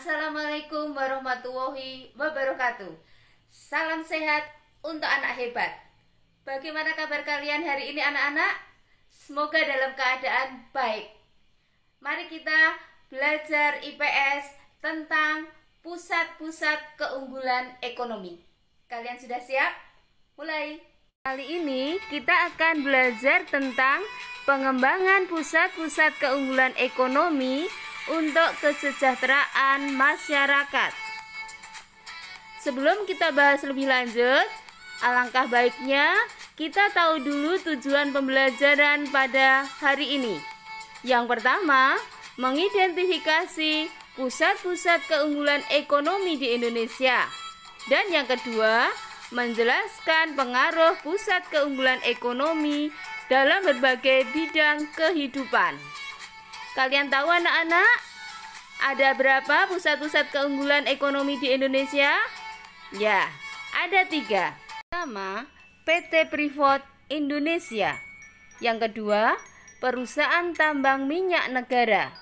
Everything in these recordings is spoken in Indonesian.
Assalamualaikum warahmatullahi wabarakatuh. Salam sehat untuk anak hebat. Bagaimana kabar kalian hari ini anak-anak? Semoga dalam keadaan baik. Mari kita belajar IPS tentang pusat-pusat keunggulan ekonomi. Kalian sudah siap? Mulai. Kali ini kita akan belajar tentang pengembangan pusat-pusat keunggulan ekonomi untuk kesejahteraan masyarakat. Sebelum kita bahas lebih lanjut, alangkah baiknya kita tahu dulu tujuan pembelajaran pada hari ini. Yang pertama, mengidentifikasi pusat-pusat keunggulan ekonomi di Indonesia. Dan yang kedua, menjelaskan pengaruh pusat keunggulan ekonomi dalam berbagai bidang kehidupan. Kalian tahu anak-anak, ada berapa pusat-pusat keunggulan ekonomi di Indonesia? Ya, ada 3. Pertama, PT Freeport Indonesia. Yang kedua, Perusahaan Tambang Minyak Negara.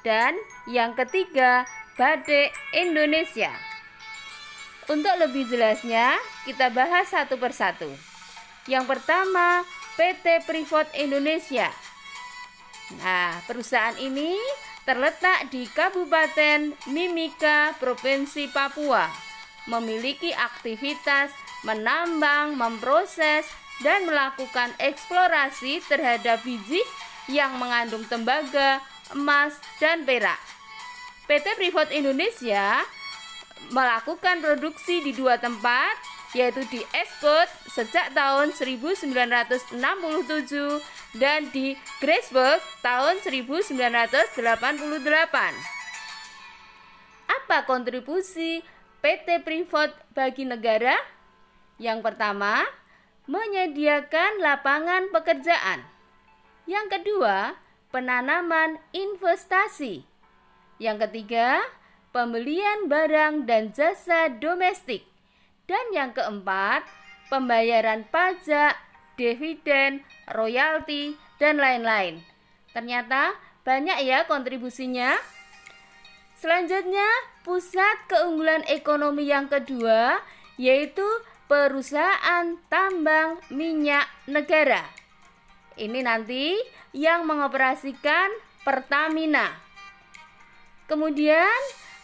Dan yang ketiga, Batik Indonesia. Untuk lebih jelasnya, kita bahas satu persatu. Yang pertama, PT Freeport Indonesia. Nah, perusahaan ini terletak di Kabupaten Mimika, Provinsi Papua. Memiliki aktivitas menambang, memproses, dan melakukan eksplorasi terhadap biji yang mengandung tembaga, emas, dan perak. PT Freeport Indonesia melakukan produksi di 2 tempat, yaitu di Espot sejak tahun 1967 dan di Grasberg tahun 1988. Apa kontribusi PT Freeport bagi negara? Yang pertama, menyediakan lapangan pekerjaan. Yang kedua, penanaman investasi. Yang ketiga, pembelian barang dan jasa domestik. Dan yang keempat, pembayaran pajak, dividen, royalti, dan lain-lain. Ternyata banyak ya kontribusinya. Selanjutnya, pusat keunggulan ekonomi yang kedua yaitu Perusahaan Tambang Minyak Negara. Ini nanti yang mengoperasikan Pertamina. Kemudian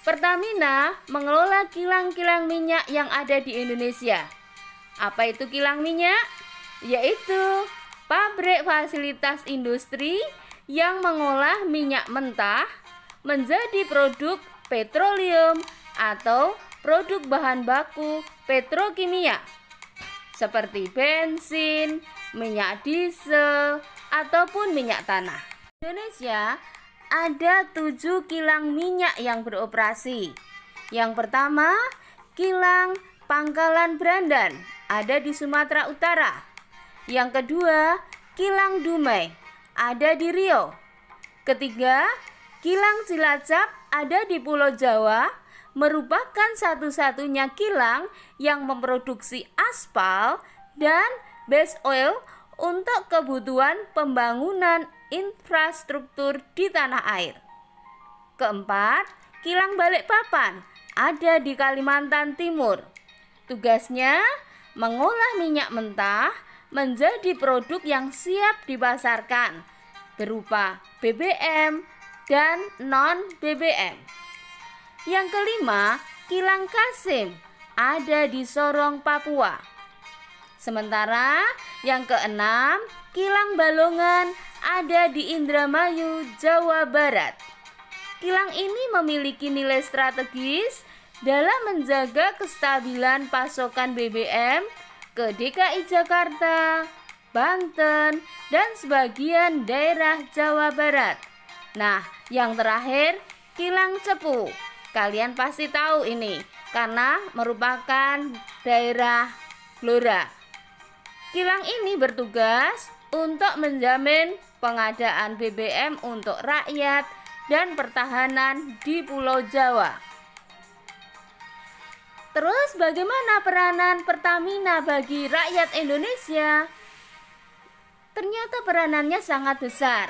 Pertamina mengelola kilang-kilang minyak yang ada di Indonesia. Apa itu kilang minyak? Yaitu pabrik fasilitas industri yang mengolah minyak mentah menjadi produk petroleum atau produk bahan baku petrokimia seperti bensin, minyak diesel, ataupun minyak tanah. Indonesia ada 7 kilang minyak yang beroperasi. Yang pertama, kilang Pangkalan Brandan ada di Sumatera Utara. Yang kedua, kilang Dumai ada di Riau. Ketiga, kilang Cilacap ada di Pulau Jawa, merupakan satu-satunya kilang yang memproduksi aspal dan base oil untuk kebutuhan pembangunan infrastruktur di tanah air. Keempat, kilang Balikpapan ada di Kalimantan Timur. Tugasnya mengolah minyak mentah menjadi produk yang siap dipasarkan berupa BBM dan non-BBM. Yang kelima, kilang Kasim ada di Sorong, Papua. Sementara yang keenam, kilang Balongan ada di Indramayu, Jawa Barat. Kilang ini memiliki nilai strategis dalam menjaga kestabilan pasokan BBM ke DKI Jakarta, Banten, dan sebagian daerah Jawa Barat. Nah, yang terakhir, kilang Cepu. Kalian pasti tahu ini karena merupakan daerah Blora. Kilang ini bertugas untuk menjamin pengadaan BBM untuk rakyat dan pertahanan di Pulau Jawa. Terus bagaimana peranan Pertamina bagi rakyat Indonesia? Ternyata peranannya sangat besar.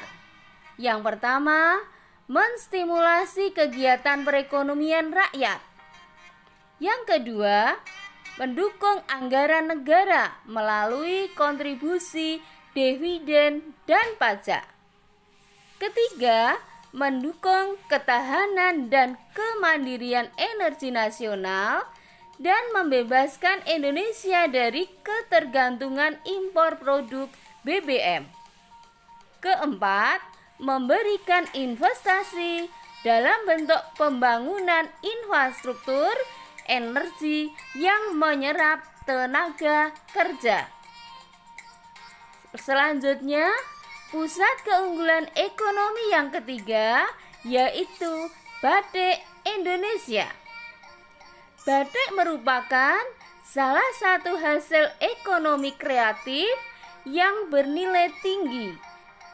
Yang pertama, menstimulasi kegiatan perekonomian rakyat. Yang kedua, mendukung anggaran negara melalui kontribusi, dividen, dan pajak. Ketiga, mendukung ketahanan dan kemandirian energi nasional dan membebaskan Indonesia dari ketergantungan impor produk BBM. Keempat, memberikan investasi dalam bentuk pembangunan infrastruktur energi yang menyerap tenaga kerja. Selanjutnya, pusat keunggulan ekonomi yang ketiga yaitu batik Indonesia. Batik merupakan salah satu hasil ekonomi kreatif yang bernilai tinggi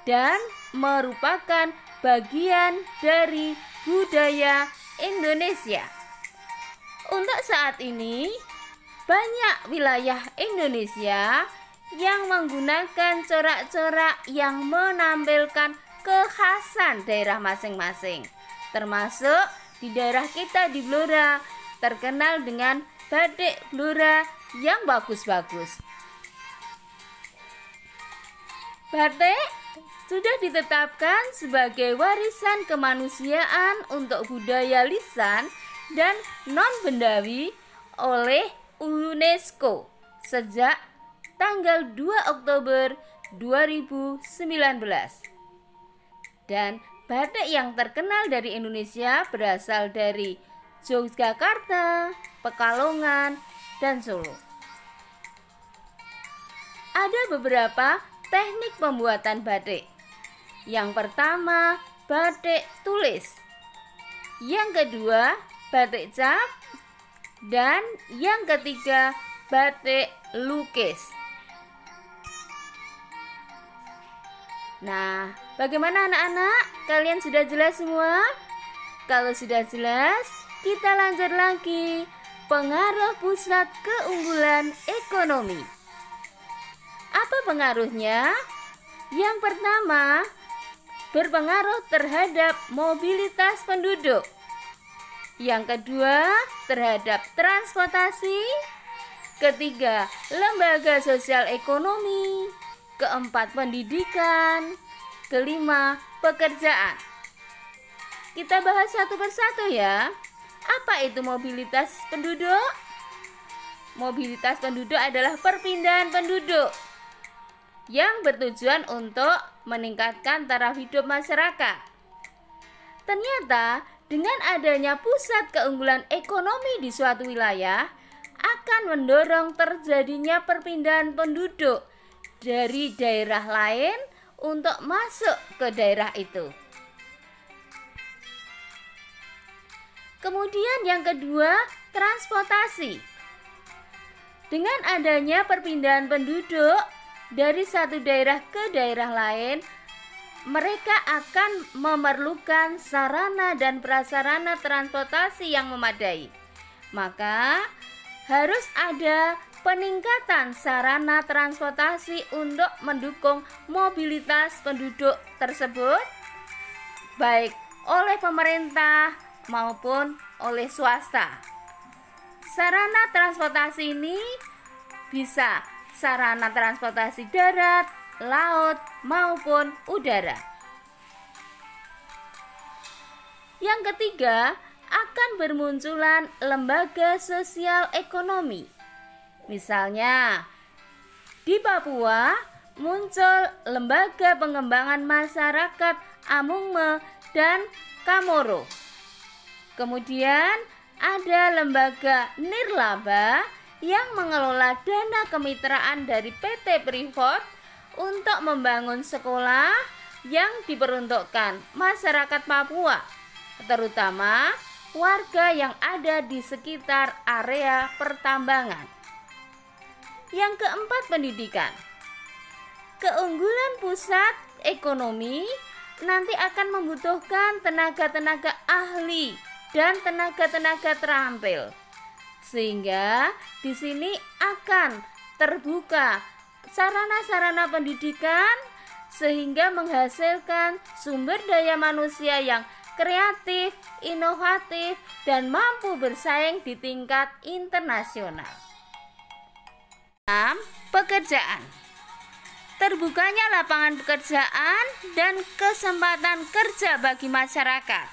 dan merupakan bagian dari budaya Indonesia. Untuk saat ini, banyak wilayah Indonesia yang menggunakan corak-corak yang menampilkan kekhasan daerah masing-masing. Termasuk di daerah kita di Blora, terkenal dengan batik Blora yang bagus-bagus. Batik sudah ditetapkan sebagai warisan kemanusiaan untuk budaya lisan dan non-bendawi oleh UNESCO sejak tanggal 2 Oktober 2019. Dan batik yang terkenal dari Indonesia berasal dari Yogyakarta, Pekalongan, dan Solo. Ada beberapa teknik pembuatan batik. Yang pertama, batik tulis. Yang kedua, batik cap. Dan yang ketiga, batik lukis. Nah, bagaimana anak-anak? Kalian sudah jelas semua? Kalau sudah jelas, kita lanjut lagi. Pengaruh pusat keunggulan ekonomi. Apa pengaruhnya? Yang pertama, berpengaruh terhadap mobilitas penduduk. Yang kedua, terhadap transportasi. Ketiga, lembaga sosial ekonomi. Keempat, pendidikan. Kelima, pekerjaan. Kita bahas satu persatu ya. Apa itu mobilitas penduduk? Mobilitas penduduk adalah perpindahan penduduk yang bertujuan untuk meningkatkan taraf hidup masyarakat. Ternyata dengan adanya pusat keunggulan ekonomi di suatu wilayah akan mendorong terjadinya perpindahan penduduk dari daerah lain untuk masuk ke daerah itu. Kemudian yang kedua, transportasi. Dengan adanya perpindahan penduduk dari satu daerah ke daerah lain, mereka akan memerlukan sarana dan prasarana transportasi yang memadai. Maka harus ada peningkatan sarana transportasi untuk mendukung mobilitas penduduk tersebut, baik oleh pemerintah maupun oleh swasta. Sarana transportasi ini bisa sarana transportasi darat, laut, maupun udara. Yang ketiga, akan bermunculan lembaga sosial ekonomi. Misalnya, di Papua muncul lembaga pengembangan masyarakat Amungme dan Kamoro. Kemudian ada lembaga Nirlaba yang mengelola dana kemitraan dari PT Freeport untuk membangun sekolah yang diperuntukkan masyarakat Papua, terutama warga yang ada di sekitar area pertambangan. Yang keempat, pendidikan. Keunggulan pusat ekonomi nanti akan membutuhkan tenaga-tenaga ahli dan tenaga-tenaga terampil. Sehingga di sini akan terbuka sarana-sarana pendidikan sehingga menghasilkan sumber daya manusia yang kreatif, inovatif, dan mampu bersaing di tingkat internasional. 6. Pekerjaan. Terbukanya lapangan pekerjaan dan kesempatan kerja bagi masyarakat.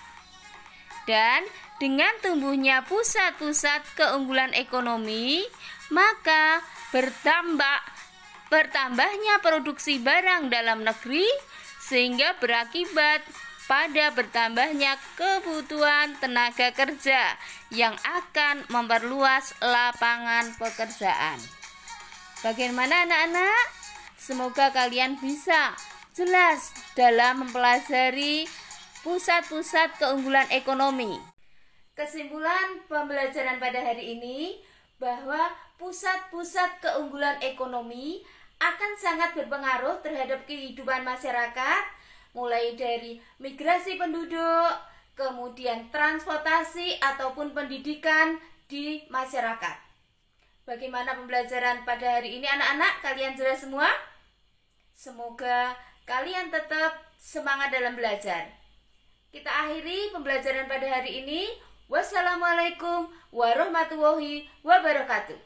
Dan dengan tumbuhnya pusat-pusat keunggulan ekonomi, maka bertambahnya produksi barang dalam negeri sehingga berakibat pada bertambahnya kebutuhan tenaga kerja yang akan memperluas lapangan pekerjaan. Bagaimana anak-anak? Semoga kalian bisa jelas dalam mempelajari pusat-pusat keunggulan ekonomi. Kesimpulan pembelajaran pada hari ini bahwa pusat-pusat keunggulan ekonomi akan sangat berpengaruh terhadap kehidupan masyarakat, mulai dari migrasi penduduk, kemudian transportasi ataupun pendidikan di masyarakat. Bagaimana pembelajaran pada hari ini anak-anak? Kalian jelas semua? Semoga kalian tetap semangat dalam belajar. Kita akhiri pembelajaran pada hari ini. Wassalamualaikum warahmatullahi wabarakatuh.